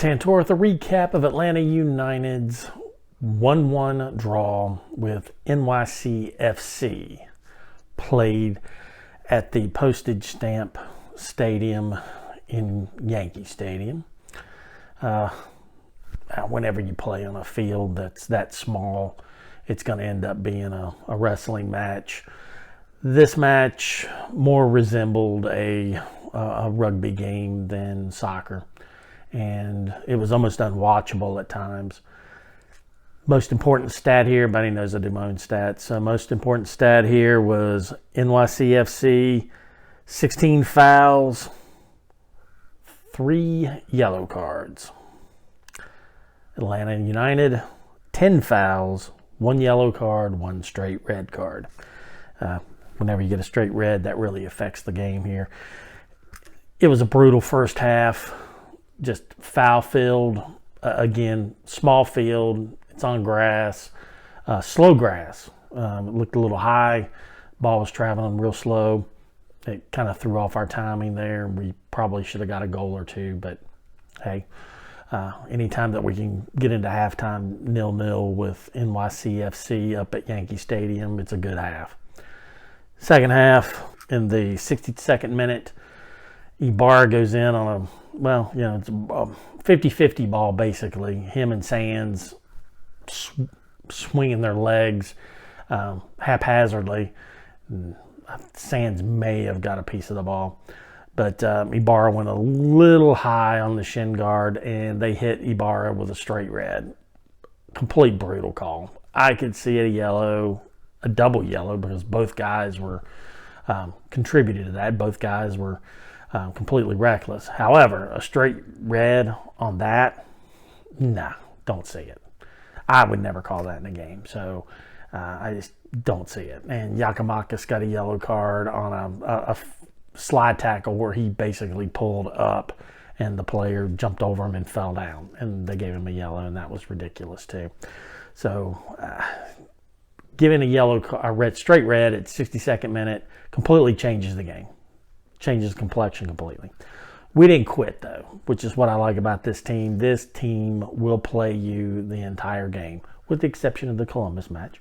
Tantor with a recap of Atlanta United's 1-1 draw with NYCFC, played at the Postage Stamp Stadium in Yankee Stadium. Whenever you play on a field that's that small, it's going to end up being a wrestling match. This match more resembled a rugby game than soccer, and it was almost unwatchable at times. Most important stat here, everybody knows I do my own stats. So most important stat here was NYCFC, 16 fouls, 3 yellow cards. Atlanta United, 10 fouls, 1 yellow card, 1 straight red card. Whenever you get a straight red, that really affects the game here. It was a brutal first half, just foul-filled. Again, small field. It's on grass, slow grass. It looked a little high. Ball was traveling real slow. It kind of threw off our timing there. We probably should have got a goal or two, but hey, anytime that we can get into halftime 0-0 with NYCFC up at Yankee Stadium, it's a good half. Second half, in the 62nd minute, Ibarra goes in on it's a 50-50 ball basically. Him and Sands swinging their legs haphazardly. Sands may have got a piece of the ball, but Ibarra went a little high on the shin guard, and they hit Ibarra with a straight red. Complete brutal call. I could see a yellow, a double yellow, because both guys were contributed to that. Both guys were completely reckless. However, a straight red on that, nah, don't see it. I would never call that in a game, so I just don't see it. And Giakoumakis got a yellow card on a slide tackle where he basically pulled up and the player jumped over him and fell down, and they gave him a yellow, and that was ridiculous too. So giving a straight red at 62nd minute completely changes the game, changes the complexion completely. We didn't quit, though, which is what I like about this team. This team will play you the entire game, with the exception of the Columbus match.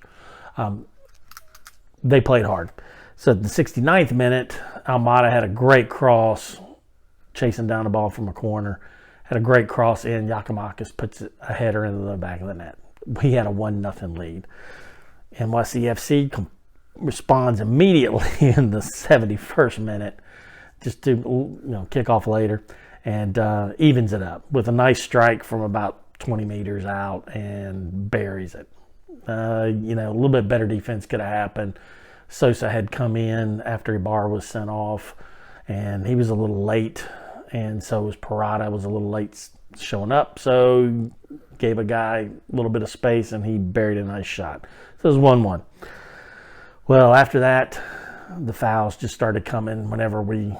They played hard. So the 69th minute, Almada had a great cross, chasing down the ball from a corner. Had a great cross in. Giakoumakis puts a header into the back of the net. We had a 1-0 lead. NYCFC responds immediately in the 71st minute, just to kick off later, and evens it up with a nice strike from about 20 meters out and buries it. A little bit better defense could have happened. Sosa had come in after Ibarra was sent off, and he was a little late, and so was Parada was a little late showing up, so gave a guy a little bit of space, and he buried a nice shot. So it was 1-1. Well, after that, the fouls just started coming whenever we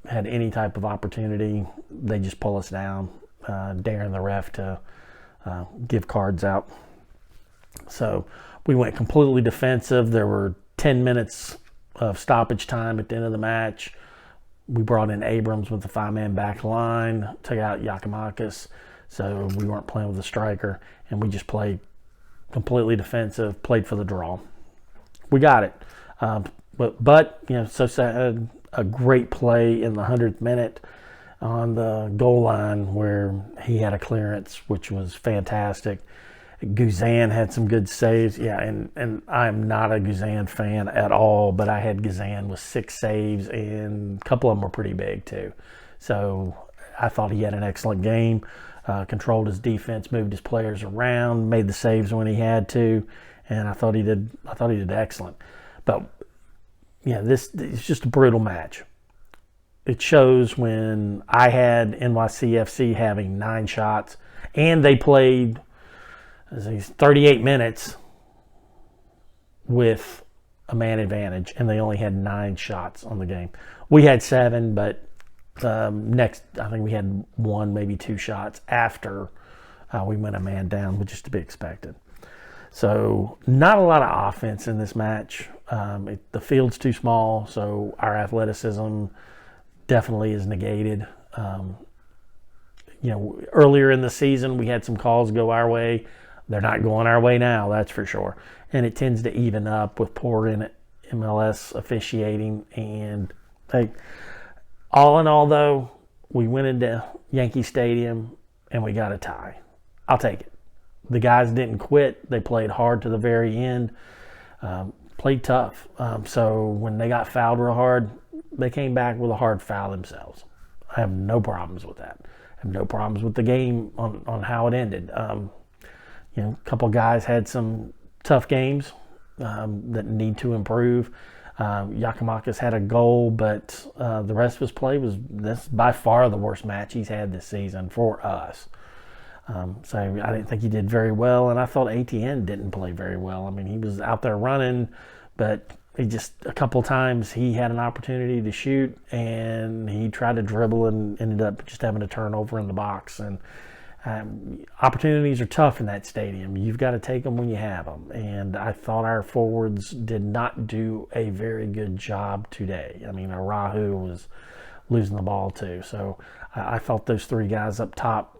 had any type of opportunity. They just pull us down, daring the ref to give cards out. So we went completely defensive. There were 10 minutes of stoppage time at the end of the match. We brought in Abrams with the 5-man back line, took out Giakoumakis, so we weren't playing with a striker, and we just played completely defensive, played for the draw. We got it. But Sosa had a great play in the 100th minute on the goal line where he had a clearance, which was fantastic. Guzan had some good saves. Yeah, and I'm not a Guzan fan at all, but I had Guzan with 6 saves, and a couple of them were pretty big too. So I thought he had an excellent game, controlled his defense, moved his players around, made the saves when he had to, and I thought he did excellent. But it's just a brutal match. It shows when I had NYCFC having 9 shots, and they played 38 minutes with a man advantage, and they only had 9 shots on the game. We had 7, but next, I think we had 1, maybe 2 shots after we went a man down, which is to be expected. So not a lot of offense in this match. The field's too small, so our athleticism definitely is negated. Earlier in the season, we had some calls go our way. They're not going our way now, that's for sure. And it tends to even up with poor MLS officiating. And all in all, though, we went into Yankee Stadium and we got a tie. I'll take it. The guys didn't quit. They played hard to the very end, played tough. So when they got fouled real hard, they came back with a hard foul themselves. I have no problems with that. I have no problems with the game on how it ended. A couple guys had some tough games that need to improve. Yakimakis had a goal, but the rest of his play that's by far the worst match he's had this season for us. So I didn't think he did very well, and I thought ATN didn't play very well. I mean, he was out there running, but a couple times he had an opportunity to shoot, and he tried to dribble and ended up just having a turnover in the box. And opportunities are tough in that stadium. You've got to take them when you have them. And I thought our forwards did not do a very good job today. I mean, Arahu was losing the ball too. So I thought those three guys up top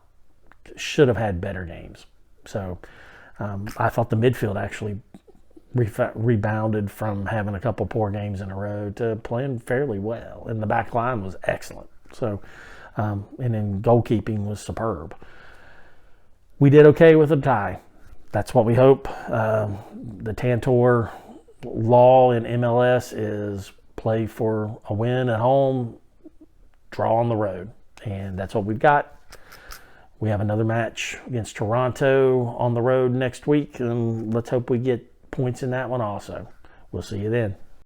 should have had better games. So I thought the midfield actually rebounded from having a couple poor games in a row to playing fairly well. And the back line was excellent. So, and then goalkeeping was superb. We did okay with a tie. That's what we hope. The Tantor law in MLS is play for a win at home, draw on the road. And that's what we've got. We have another match against Toronto on the road next week, and let's hope we get points in that one also. We'll see you then.